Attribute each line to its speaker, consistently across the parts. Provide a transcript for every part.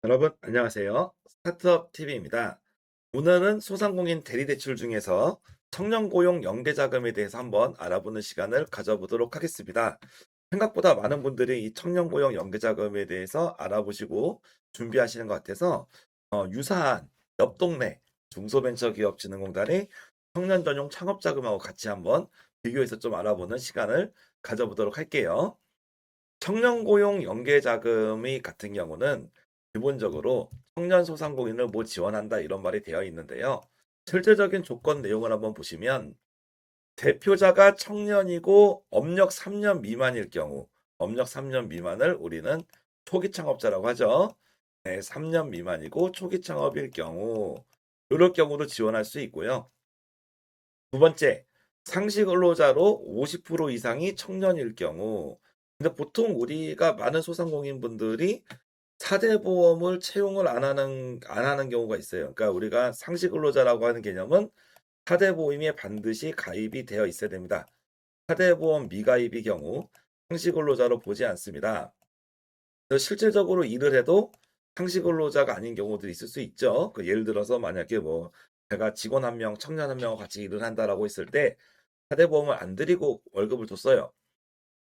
Speaker 1: 여러분 안녕하세요. 스타트업 TV입니다. 오늘은 소상공인 대리대출 중에서 청년고용 연계자금에 대해서 한번 알아보는 시간을 가져보도록 하겠습니다. 생각보다 많은 분들이 이 청년고용 연계자금에 대해서 알아보시고 준비하시는 것 같아서 유사한 옆 동네 중소벤처기업진흥공단의 청년 전용 창업자금하고 같이 한번 비교해서 좀 알아보는 시간을 가져보도록 할게요. 청년고용 연계자금의 같은 경우는 기본적으로 청년 소상공인을 뭐 지원한다 이런 말이 되어 있는데요. 실질적인 조건 내용을 한번 보시면 대표자가 청년이고 업력 3년 미만일 경우, 업력 3년 미만을 우리는 초기 창업자라고 하죠. 네, 3년 미만이고 초기 창업일 경우, 이럴 경우도 지원할 수 있고요. 두 번째, 상시 근로자로 50% 이상이 청년일 경우. 근데 보통 우리가 많은 소상공인 분들이 4대 보험을 채용을 안 하는 경우가 있어요. 그러니까 우리가 상시 근로자라고 하는 개념은 4대 보험에 반드시 가입이 되어 있어야 됩니다. 4대 보험 미가입의 경우 상시 근로자로 보지 않습니다. 그래서 실질적으로 일을 해도 상시 근로자가 아닌 경우도 있을 수 있죠. 예를 들어서 만약에 뭐 제가 직원 한 명, 청년 한 명과 같이 일을 한다라고 했을 때 4대 보험을 안 드리고 월급을 줬어요.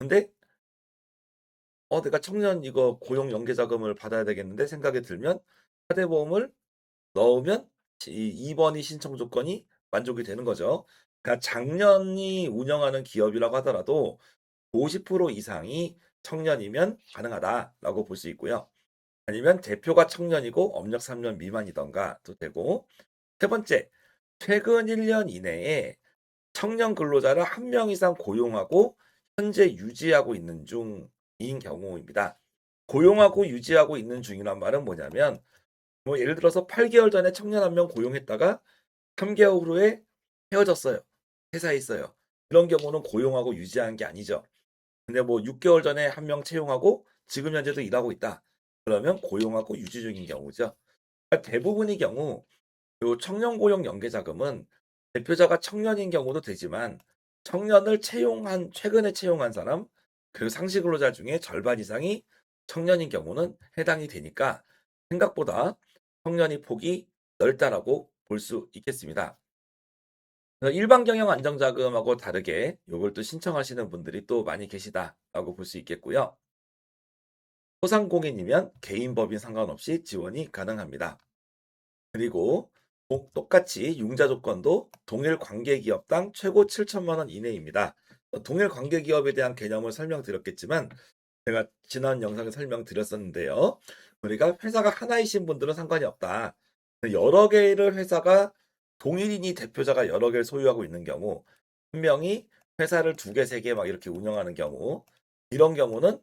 Speaker 1: 근데 내가 청년 이거 고용 연계 자금을 받아야 되겠는데 생각이 들면 4대 보험을 넣으면 이 2번이 신청 조건이 만족이 되는 거죠. 그러니까 작년이 운영하는 기업이라고 하더라도 50% 이상이 청년이면 가능하다라고 볼 수 있고요. 아니면 대표가 청년이고 업력 3년 미만이던가도 되고. 세 번째, 최근 1년 이내에 청년 근로자를 한 명 이상 고용하고 현재 유지하고 있는 중인 경우입니다. 고용하고 유지하고 있는 중이란 말은 뭐냐면 뭐 예를 들어서 8개월 전에 청년 한 명 고용했다가 3개월 후에 헤어졌어요. 회사에 있어요. 이런 경우는 고용하고 유지하는 게 아니죠. 근데 뭐 6개월 전에 한 명 채용하고 지금 현재도 일하고 있다. 그러면 고용하고 유지 중인 경우죠. 그러니까 대부분의 경우 요 청년 고용 연계 자금은 대표자가 청년인 경우도 되지만 청년을 최근에 채용한 사람 그리고 상시 근로자 중에 절반 이상이 청년인 경우는 해당이 되니까 생각보다 청년이 폭이 넓다라고 볼 수 있겠습니다. 그래서 일반 경영 안정자금하고 다르게 이걸 또 신청하시는 분들이 또 많이 계시다라고 볼 수 있겠고요. 소상공인이면 개인 법인 상관없이 지원이 가능합니다. 그리고 똑같이 융자 조건도 동일 관계기업당 최고 7천만 원 이내입니다. 동일 관계기업에 대한 개념을 설명드렸겠지만 제가 지난 영상에 설명드렸었는데요. 우리가 회사가 하나이신 분들은 상관이 없다. 여러 개의 회사가 동일인이 대표자가 여러 개를 소유하고 있는 경우, 한 명이 회사를 두 개, 세 개 막 이렇게 운영하는 경우, 이런 경우는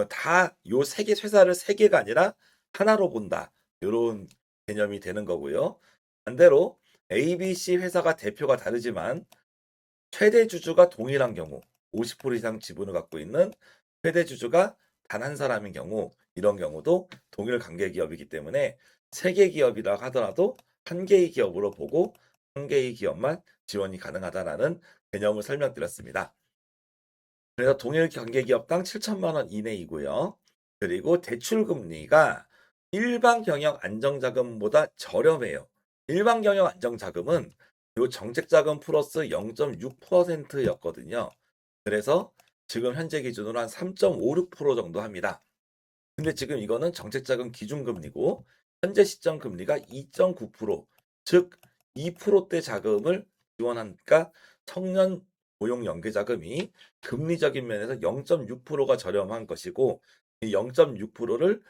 Speaker 1: 다 요 세 개 회사를 세 개가 아니라 하나로 본다. 요런 개념이 되는 거고요. 반대로 ABC 회사가 대표가 다르지만 최대 주주가 동일한 경우, 50% 이상 지분을 갖고 있는 최대 주주가 단 한 사람인 경우, 이런 경우도 동일 관계 기업이기 때문에 세 개 기업이라 하더라도 한 개의 기업으로 보고 한 개의 기업만 지원이 가능하다라는 개념을 설명드렸습니다. 그래서 동일 관계 기업당 7천만 원 이내이고요. 그리고 대출 금리가 일반 경영 안정자금보다 저렴해요. 일반 경영 안정자금은 요 정책자금 플러스 0.6%였거든요. 그래서 지금 현재 기준으로 한 3.56% 정도 합니다. 근데 지금 이거는 정책자금 기준금리고 현재 시점 금리가 2.9%, 즉 2%대 자금을 지원하니까 청년 고용 연계 자금이 금리적인 면에서 0.6%가 저렴한 것이고 이 0.6%를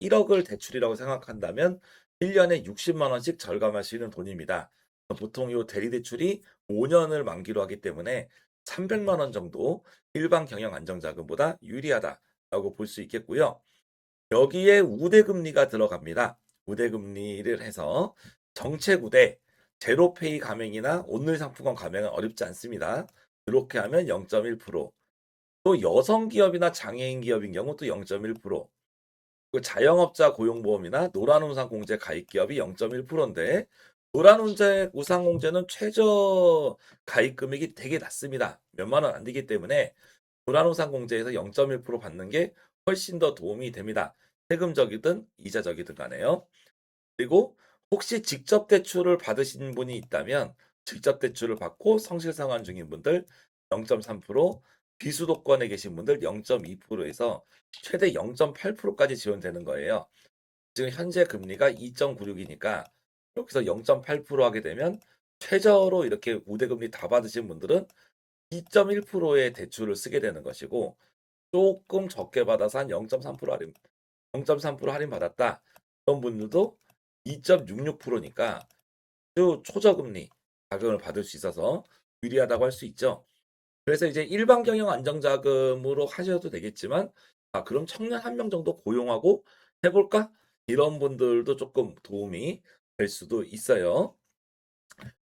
Speaker 1: 1억을 대출이라고 생각한다면 1년에 60만 원씩 절감할 수 있는 돈입니다. 보통 이 대리 대출이 5년을 만기로 하기 때문에 300만 원 정도 일반 경영 안정자금보다 유리하다라고 볼 수 있겠고요. 여기에 우대금리가 들어갑니다. 우대금리를 해서 정책우대, 제로페이 가맹이나 온누리 상품권 가맹은 어렵지 않습니다. 이렇게 하면 0.1%, 또 여성 기업이나 장애인 기업인 경우 또 0.1%, 그 자영업자 고용보험이나 노란우산공제 가입 기업이 0.1%인데 노란우산공제는 최저 가입 금액이 되게 낮습니다. 몇만 원 안 되기 때문에 노란우산공제에서 0.1% 받는 게 훨씬 더 도움이 됩니다. 세금적이든 이자적이든 간에요. 그리고 혹시 직접 대출을 받으신 분이 있다면 직접 대출을 받고 성실 상환 중인 분들 0.3%, 비수도권에 계신 분들 0.2%에서 최대 0.8%까지 지원되는 거예요. 지금 현재 금리가 2.96이니까 여기서 0.8% 하게 되면 최저로 이렇게 우대금리 다 받으신 분들은 2.1%의 대출을 쓰게 되는 것이고, 조금 적게 받아서 한 0.3% 할인, 0.3% 할인 받았다. 그런 분들도 2.66%니까 아주 초저금리 자금을 받을 수 있어서 유리하다고 할 수 있죠. 그래서 이제 일반 경영 안정자금으로 하셔도 되겠지만, 아, 그럼 청년 한 명 정도 고용하고 해볼까? 이런 분들도 조금 도움이 될 수도 있어요.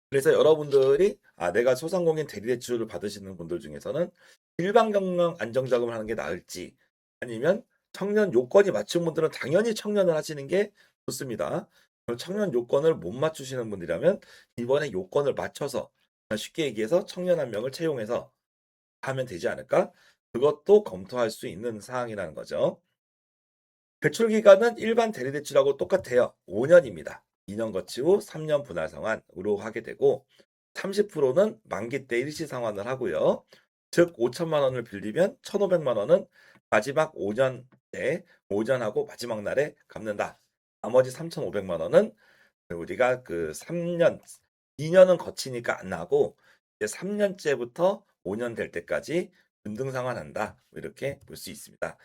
Speaker 1: 그래서 여러분들이 내가 소상공인 대리대출을 받으시는 분들 중에서는 일반 경영 안정자금을 하는 게 나을지, 아니면 청년 요건이 맞춘 분들은 당연히 청년을 하시는 게 좋습니다. 그럼 청년 요건을 못 맞추시는 분이라면 이번에 요건을 맞춰서, 쉽게 얘기해서 청년 한 명을 채용해서 하면 되지 않을까? 그것도 검토할 수 있는 사항이라는 거죠. 대출 기간은 일반 대리대출하고 똑같아요. 5년입니다. 2년 거치 후 3년 분할 상환으로 하게 되고, 30%는 만기 때 일시 상환을 하고요. 즉 5천만 원을 빌리면 1,500만 원은 마지막 5년 때 5년하고 마지막 날에 갚는다. 나머지 3,500만 원은 우리가 그 3년, 2년은 거치니까 안 나고 이제 3년째부터 5년 될 때까지 분등 상환한다. 이렇게 볼 수 있습니다.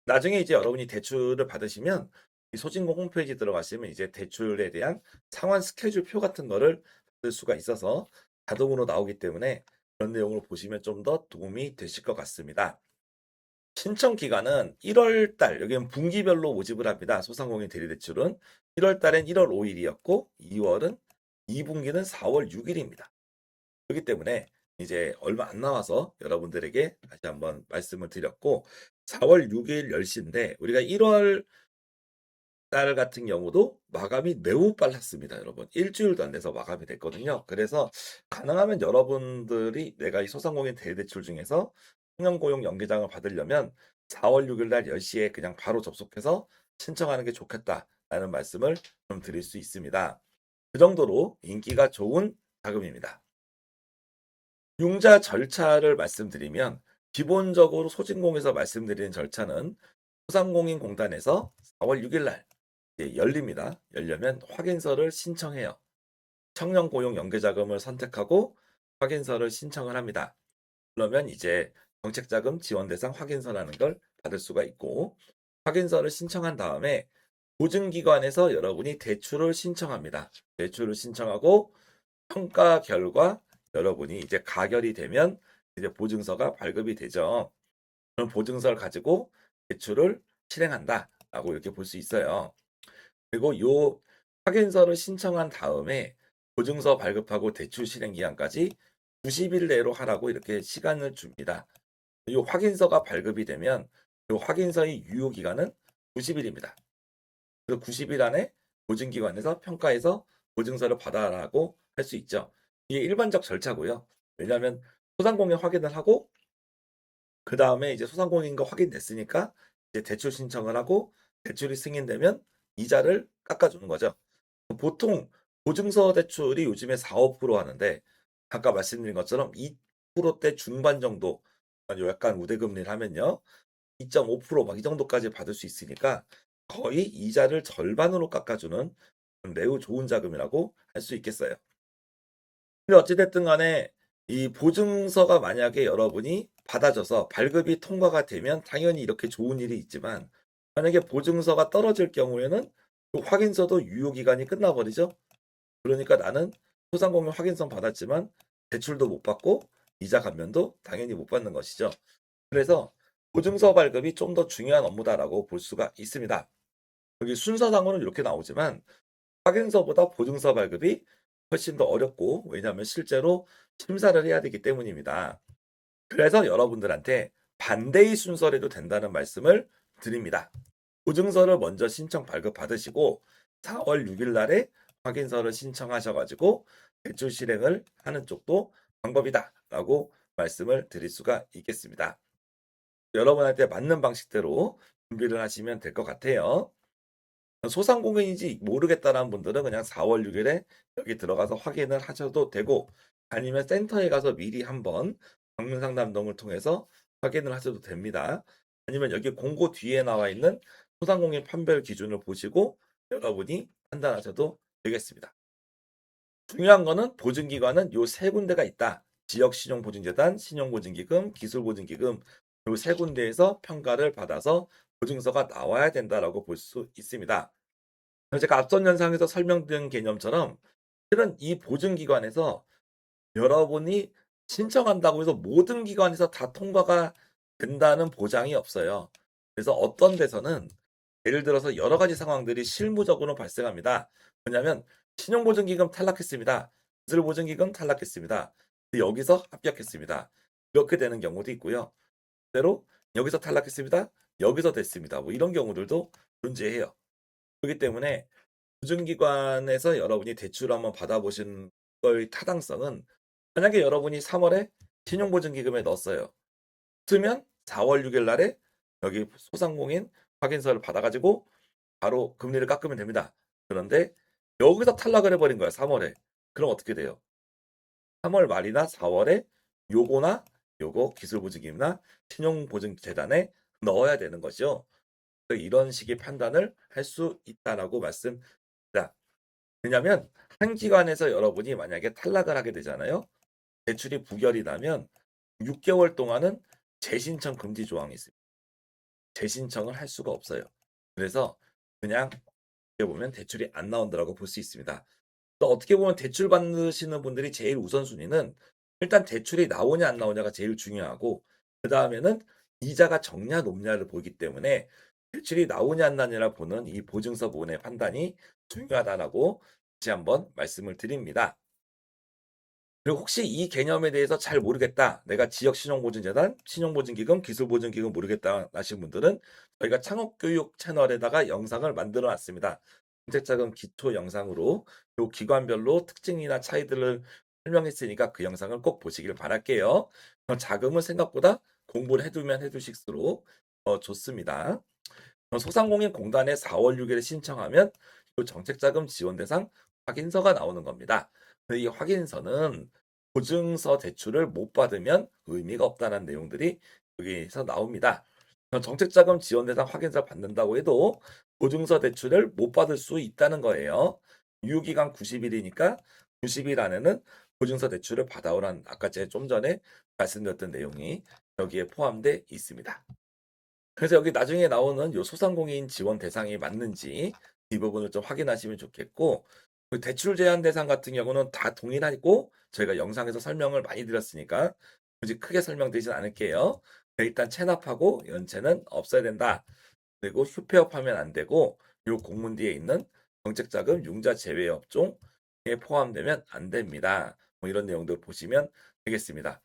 Speaker 1: 나중에 이제 여러분이 대출을 받으시면 이 소진공 홈페이지 들어가시면 이제 대출에 대한 상환 스케줄 표 같은 거를 받을 수가 있어서 자동으로 나오기 때문에 그런 내용을 보시면 좀 더 도움이 되실 것 같습니다. 신청 기간은 1월 달, 여기는 분기별로 모집을 합니다. 소상공인 대리대출은 1월 달엔 1월 5일이었고 2월은 2분기는 4월 6일입니다. 그렇기 때문에 이제 얼마 안 남아서 여러분들에게 다시 한번 말씀을 드렸고, 4월 6일 10시인데 우리가 1월 달 같은 경우도 마감이 매우 빨랐습니다, 여러분. 일주일도 안 돼서 마감이 됐거든요. 그래서 가능하면 여러분들이 내가 이 소상공인 대대출 중에서 청년고용 연계장을 받으려면 4월 6일 날 10시에 그냥 바로 접속해서 신청하는 게 좋겠다라는 말씀을 좀 드릴 수 있습니다. 그 정도로 인기가 좋은 자금입니다. 융자 절차를 말씀드리면 기본적으로 소진공에서 말씀드리는 절차는 소상공인공단에서 4월 6일 날 열립니다. 열려면 확인서를 신청해요. 청년고용 연계자금을 선택하고 확인서를 신청을 합니다. 그러면 이제 정책자금 지원대상 확인서라는 걸 받을 수가 있고, 확인서를 신청한 다음에 보증기관에서 여러분이 대출을 신청합니다. 대출을 신청하고 평가 결과 여러분이 이제 가결이 되면 이제 보증서가 발급이 되죠. 그럼 보증서를 가지고 대출을 실행한다라고 이렇게 볼 수 있어요. 그리고 요 확인서를 신청한 다음에 보증서 발급하고 대출 실행 기한까지 90일 내로 하라고 이렇게 시간을 줍니다. 이 확인서가 발급이 되면 이 확인서의 유효 기간은 90일입니다. 그래서 90일 안에 보증기관에서 평가해서 보증서를 받아라고 할 수 있죠. 이게 일반적 절차고요. 왜냐하면 소상공인 확인을 하고 그 다음에 이제 소상공인 거 확인됐으니까 이제 대출 신청을 하고 대출이 승인되면 이자를 깎아주는 거죠. 보통 보증서 대출이 요즘에 4, 5% 하는데 아까 말씀드린 것처럼 2%대 중반 정도 약간 우대금리를 하면요 2.5%막 이 정도까지 받을 수 있으니까 거의 이자를 절반으로 깎아주는 매우 좋은 자금이라고 할 수 있겠어요. 근데 어찌됐든 간에 이 보증서가 만약에 여러분이 받아져서 발급이 통과가 되면 당연히 이렇게 좋은 일이 있지만, 만약에 보증서가 떨어질 경우에는 그 확인서도 유효기간이 끝나버리죠. 그러니까 나는 소상공인 확인서 받았지만 대출도 못 받고 이자 감면도 당연히 못 받는 것이죠. 그래서 보증서 발급이 좀 더 중요한 업무다라고 볼 수가 있습니다. 여기 순서상으로는 이렇게 나오지만 확인서보다 보증서 발급이 훨씬 더 어렵고, 왜냐하면 실제로 심사를 해야 되기 때문입니다. 그래서 여러분들한테 반대의 순서래도 된다는 말씀을 드립니다. 보증서를 먼저 신청 발급 받으시고 4월 6일 날에 확인서를 신청하셔가지고 대출 실행을 하는 쪽도 방법이다라고 말씀을 드릴 수가 있겠습니다. 여러분한테 맞는 방식대로 준비를 하시면 될 것 같아요. 소상공인인지 모르겠다라는 분들은 그냥 4월 6일에 여기 들어가서 확인을 하셔도 되고 아니면 센터에 가서 미리 한번 방문 상담 등을 통해서 확인을 하셔도 됩니다. 아니면 여기 공고 뒤에 나와 있는 소상공인 판별 기준을 보시고 여러분이 판단하셔도 되겠습니다. 중요한 거는 보증기관은 요 세 군데가 있다. 지역신용보증재단, 신용보증기금, 기술보증기금 요 세 군데에서 평가를 받아서 보증서가 나와야 된다라고 볼 수 있습니다. 제가 앞선 영상에서 설명드린 개념처럼 실은 이 보증기관에서 여러분이 신청한다고 해서 모든 기관에서 다 통과가 된다는 보장이 없어요. 그래서 어떤 데서는 예를 들어서 여러 가지 상황들이 실무적으로 발생합니다. 뭐냐면 신용보증기금 탈락했습니다. 기술보증기금 탈락했습니다. 근데 여기서 합격했습니다. 이렇게 되는 경우도 있고요. 때로 여기서 탈락했습니다. 여기서 됐습니다. 뭐 이런 경우들도 존재해요. 그렇기 때문에 보증기관에서 여러분이 대출을 한번 받아보신 거의 타당성은 만약에 여러분이 3월에 신용보증기금에 넣었어요. 그러면 4월 6일 날에 여기 소상공인 확인서를 받아가지고 바로 금리를 깎으면 됩니다. 그런데 여기서 탈락을 해버린 거야, 3월에. 그럼 어떻게 돼요? 3월 말이나 4월에 요거나 요거 기술보증금이나 신용보증재단에 넣어야 되는 거죠. 이런 식의 판단을 할 수 있다라고 말씀드립니다. 왜냐하면 한 기관에서 여러분이 만약에 탈락을 하게 되잖아요. 대출이 부결이 나면 6개월 동안은 재신청 금지 조항이 있습니다. 재신청을 할 수가 없어요. 그래서 그냥 어떻게 보면 대출이 안 나온다라고 볼 수 있습니다. 또 어떻게 보면 대출 받으시는 분들이 제일 우선순위는 일단 대출이 나오냐 안 나오냐가 제일 중요하고 그 다음에는 이자가 적냐 높냐를 보기 때문에 대출이 나오냐 안 나오냐를 보는 이 보증서 부분의 판단이 중요하다라고 다시 한번 말씀을 드립니다. 그리고 혹시 이 개념에 대해서 잘 모르겠다. 내가 지역 신용보증재단, 신용보증기금, 기술보증기금 모르겠다 하신 분들은 저희가 창업교육 채널에다가 영상을 만들어 놨습니다. 정책자금 기초 영상으로 요 기관별로 특징이나 차이들을 설명했으니까 그 영상을 꼭 보시길 바랄게요. 자금은 생각보다 공부를 해두면 해두실수록 좋습니다. 소상공인공단에 4월 6일에 신청하면 그 정책자금 지원 대상 확인서가 나오는 겁니다. 이 확인서는 보증서 대출을 못 받으면 의미가 없다는 내용들이 여기서 나옵니다. 정책자금 지원 대상 확인서 받는다고 해도 보증서 대출을 못 받을 수 있다는 거예요. 유효기간 90일이니까 90일 안에는 보증서 대출을 받아오란 아까 제가 좀 전에 말씀드렸던 내용이 여기에 포함되어 있습니다. 그래서 여기 나중에 나오는 요 소상공인 지원 대상이 맞는지 이 부분을 좀 확인하시면 좋겠고 그 대출 제한 대상 같은 경우는 다 동일하고 저희가 영상에서 설명을 많이 드렸으니까 굳이 크게 설명드리진 않을게요. 일단 체납하고 연체는 없어야 된다. 그리고 휴폐업하면 안 되고 요 공문 뒤에 있는 정책자금 융자 제외 업종에 포함되면 안 됩니다. 뭐 이런 내용들 보시면 되겠습니다.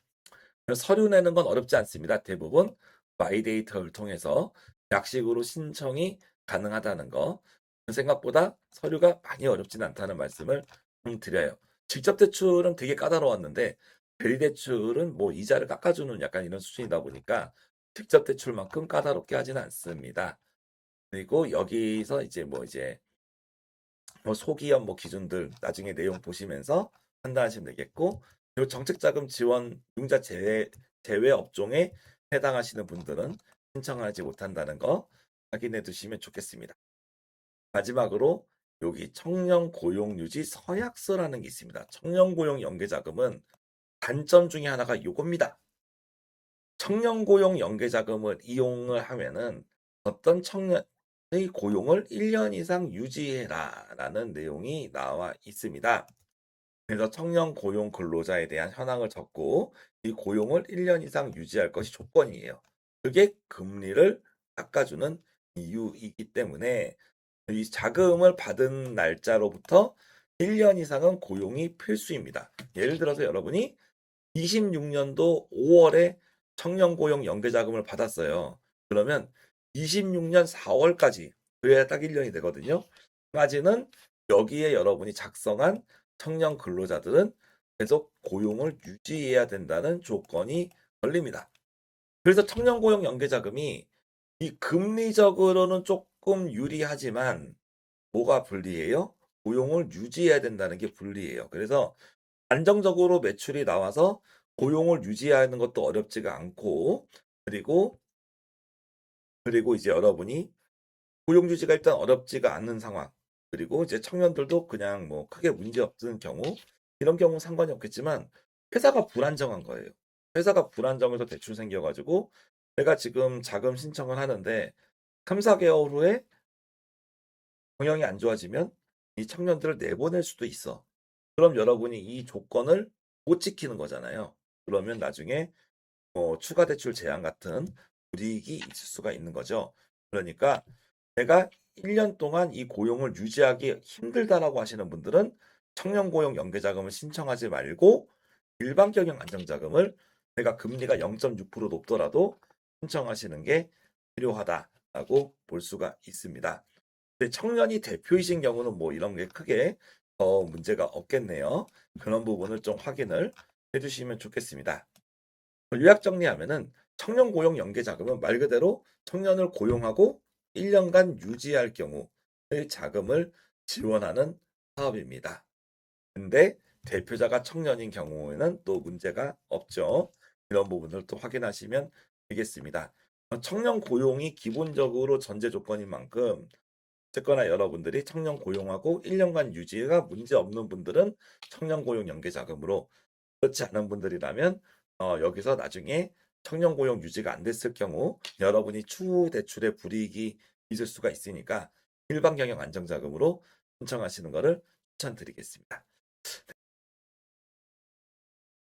Speaker 1: 서류 내는 건 어렵지 않습니다. 대부분 마이데이터를 통해서 약식으로 신청이 가능하다는 거. 생각보다 서류가 많이 어렵진 않다는 말씀을 좀 드려요. 직접 대출은 되게 까다로웠는데 대리 대출은 뭐 이자를 깎아주는 약간 이런 수준이다 보니까 직접 대출만큼 까다롭게 하지는 않습니다. 그리고 여기서 뭐 소기업 뭐 기준들 나중에 내용 보시면서 판단하시면 되겠고 그리고 정책자금 지원 융자 제외 업종에 해당하시는 분들은 신청하지 못한다는 거 확인해 두시면 좋겠습니다. 마지막으로 여기 청년 고용 유지 서약서라는 게 있습니다. 청년 고용 연계자금은 단점 중에 하나가 요겁니다. 청년 고용 연계자금을 이용을 하면은 어떤 청년의 고용을 1년 이상 유지해라라는 내용이 나와 있습니다. 그래서 청년 고용 근로자에 대한 현황을 적고 이 고용을 1년 이상 유지할 것이 조건이에요. 그게 금리를 깎아주는 이유이기 때문에 이 자금을 받은 날짜로부터 1년 이상은 고용이 필수입니다. 예를 들어서 여러분이 26년도 5월에 청년고용 연계자금을 받았어요. 그러면 26년 4월까지 그래야 딱 1년이 되거든요. 까지는 여기에 여러분이 작성한 청년 근로자들은 계속 고용을 유지해야 된다는 조건이 걸립니다. 그래서 청년고용 연계자금이 이 금리적으로는 조금 유리하지만 뭐가 불리해요? 고용을 유지해야 된다는 게 불리해요. 그래서 안정적으로 매출이 나와서 고용을 유지하는 것도 어렵지가 않고 그리고 이제 여러분이 고용 유지가 일단 어렵지가 않은 상황. 그리고 이제 청년들도 그냥 뭐 크게 문제 없는 경우 이런 경우는 상관이 없겠지만 회사가 불안정한 거예요. 회사가 불안정해서 대출 생겨가지고 내가 지금 자금 신청을 하는데 3, 4개월 후에 경영이 안 좋아지면 이 청년들을 내보낼 수도 있어. 그럼 여러분이 이 조건을 못 지키는 거잖아요. 그러면 나중에 추가 대출 제한 같은 불이익이 있을 수가 있는 거죠. 그러니까 내가 1년 동안 이 고용을 유지하기 힘들다라고 하시는 분들은 청년 고용 연계 자금을 신청하지 말고 일반 경영 안정자금을 내가 금리가 0.6% 높더라도 신청하시는 게 필요하다라고 볼 수가 있습니다. 근데 청년이 대표이신 경우는 뭐 이런 게 크게 문제가 없겠네요. 그런 부분을 좀 확인을 해주시면 좋겠습니다. 요약 정리하면은 청년 고용 연계 자금은 말 그대로 청년을 고용하고 1년간 유지할 경우의 자금을 지원하는 사업입니다. 근데 대표자가 청년인 경우에는 또 문제가 없죠. 이런 부분을 또 확인하시면 되겠습니다. 청년 고용이 기본적으로 전제 조건인 만큼 어쨌거나 여러분들이 청년 고용하고 1년간 유지가 문제 없는 분들은 청년 고용 연계 자금으로, 그렇지 않은 분들이라면 여기서 나중에 청년 고용 유지가 안 됐을 경우 여러분이 추후 대출에 불이익이 있을 수가 있으니까 일반 경영 안정자금으로 신청하시는 것을 추천드리겠습니다.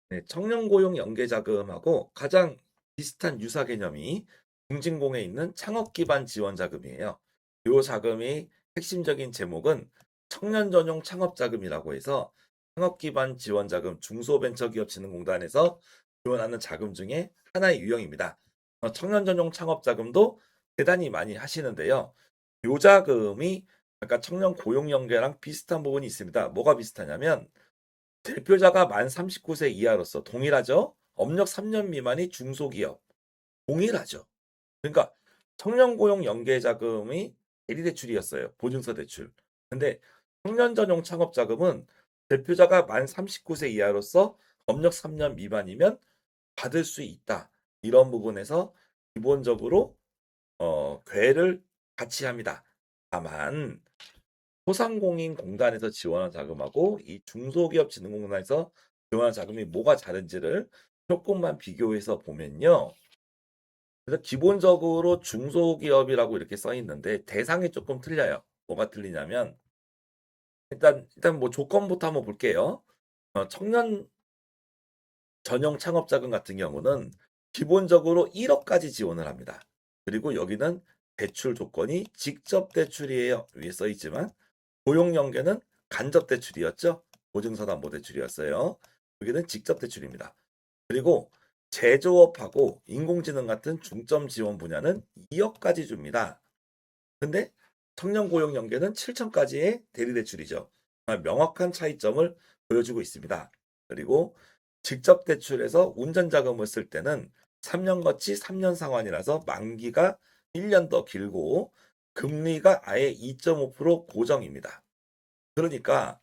Speaker 1: 네, 청년 고용 연계 자금하고 가장 비슷한 유사 개념이 중진공에 있는 창업 기반 지원 자금이에요. 이 자금이 핵심적인 제목은 청년 전용 창업 자금이라고 해서 창업 기반 지원 자금 중소벤처기업진흥공단에서 지원하는 자금 중에 하나의 유형입니다. 청년 전용 창업 자금도 대단히 많이 하시는데요. 이 자금이 아까 청년 고용 연계랑 비슷한 부분이 있습니다. 뭐가 비슷하냐면 대표자가 만 39세 이하로서 동일하죠. 업력 3년 미만이 중소기업 동일하죠. 그러니까 청년 고용 연계 자금이 대리 대출이었어요. 보증서 대출. 근데 청년 전용 창업 자금은 대표자가 만 39세 이하로서 업력 3년 미만이면 받을 수 있다. 이런 부분에서 기본적으로 궤를 같이 합니다. 다만 소상공인 공단에서 지원한 자금하고 이 중소기업진흥공단에서 지원한 자금이 뭐가 다른지를 조금만 비교해서 보면요. 그래서 기본적으로 중소기업이라고 이렇게 써 있는데 대상이 조금 틀려요. 뭐가 틀리냐면 일단 뭐 조건부터 한번 볼게요. 청년 전용 창업 자금 같은 경우는 기본적으로 1억까지 지원을 합니다. 그리고 여기는 대출 조건이 직접 대출이에요. 위에 써 있지만 고용 연계는 간접 대출이었죠. 보증서담보대출이었어요. 여기는 직접 대출입니다. 그리고 제조업하고 인공지능 같은 중점 지원 분야는 2억까지 줍니다. 근데 청년 고용 연계는 7천까지의 대리 대출이죠. 명확한 차이점을 보여주고 있습니다. 그리고 직접 대출에서 운전 자금을 쓸 때는 3년 거치 3년 상환이라서 만기가 1년 더 길고 금리가 아예 2.5% 고정입니다. 그러니까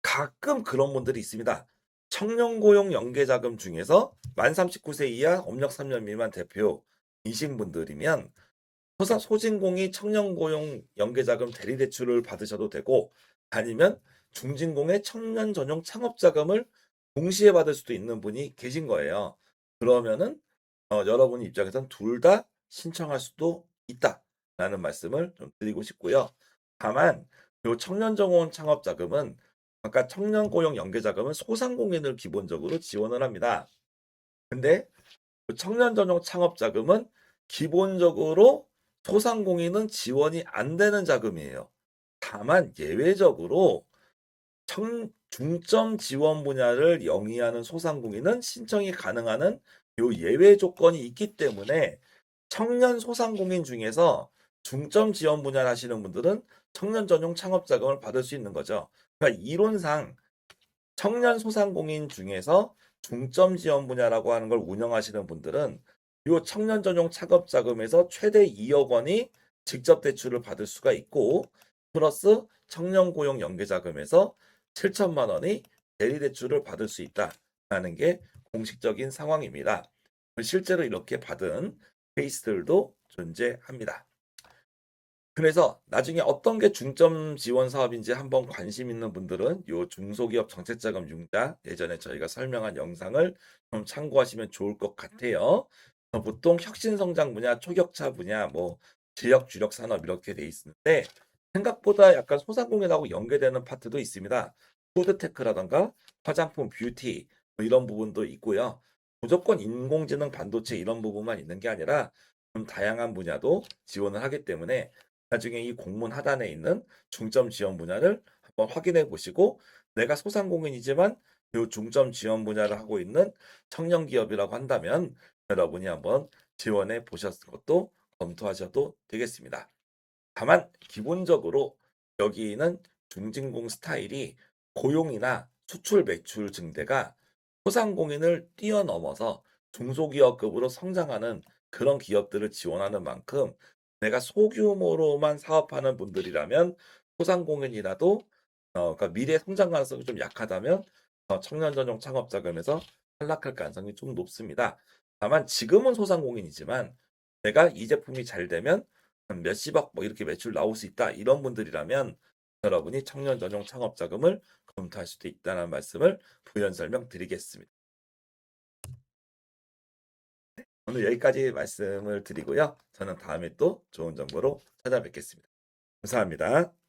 Speaker 1: 가끔 그런 분들이 있습니다. 청년 고용 연계 자금 중에서 만 39세 이하 업력 3년 미만 대표이신 분들이면 소진공이 청년 고용 연계 자금 대리 대출을 받으셔도 되고 아니면 중진공의 청년 전용 창업 자금을 동시에 받을 수도 있는 분이 계신 거예요. 그러면은 여러분 입장에선 둘 다 신청할 수도 있다라는 말씀을 좀 드리고 싶고요. 다만 요 청년 정원 창업 자금은 아까 청년 고용 연계 자금은 소상공인을 기본적으로 지원을 합니다. 근데 그 청년 전용 창업 자금은 기본적으로 소상공인은 지원이 안 되는 자금이에요. 다만 예외적으로 중점 지원 분야를 영위하는 소상공인은 신청이 가능한 요 예외 조건이 있기 때문에 청년 소상공인 중에서 중점 지원 분야를 하시는 분들은 청년 전용 창업 자금을 받을 수 있는 거죠. 그러니까 이론상 청년 소상공인 중에서 중점 지원 분야라고 하는 걸 운영하시는 분들은 요 청년 전용 창업 자금에서 최대 2억 원이 직접 대출을 받을 수가 있고 플러스 청년 고용 연계 자금에서 7천만 원이 대리 대출을 받을 수 있다라는 게 공식적인 상황입니다. 실제로 이렇게 받은 케이스들도 존재합니다. 그래서 나중에 어떤 게 중점 지원 사업인지 한번 관심 있는 분들은 요 중소기업 정책자금 융자 예전에 저희가 설명한 영상을 좀 참고하시면 좋을 것 같아요. 보통 혁신성장 분야, 초격차 분야, 뭐 지역 주력 산업 이렇게 돼 있는데 생각보다 약간 소상공인하고 연계되는 파트도 있습니다. 푸드테크라던가 화장품, 뷰티 뭐 이런 부분도 있고요. 무조건 인공지능, 반도체 이런 부분만 있는 게 아니라 좀 다양한 분야도 지원을 하기 때문에 나중에 이 공문 하단에 있는 중점 지원 분야를 한번 확인해 보시고 내가 소상공인이지만 이 중점 지원 분야를 하고 있는 청년 기업이라고 한다면 여러분이 한번 지원해 보셨을 것도 검토하셔도 되겠습니다. 다만 기본적으로 여기는 중진공 스타일이 고용이나 수출 매출 증대가 소상공인을 뛰어넘어서 중소기업급으로 성장하는 그런 기업들을 지원하는 만큼 내가 소규모로만 사업하는 분들이라면 소상공인이라도 그러니까 미래 성장 가능성이 좀 약하다면 청년 전용 창업 자금에서 탈락할 가능성이 좀 높습니다. 다만 지금은 소상공인이지만 내가 이 제품이 잘 되면 한 몇십억 뭐 이렇게 매출 나올 수 있다 이런 분들이라면 여러분이 청년 전용 창업 자금을 검토할 수도 있다는 말씀을 부연 설명드리겠습니다. 오늘 여기까지 말씀을 드리고요. 저는 다음에 또 좋은 정보로 찾아뵙겠습니다. 감사합니다.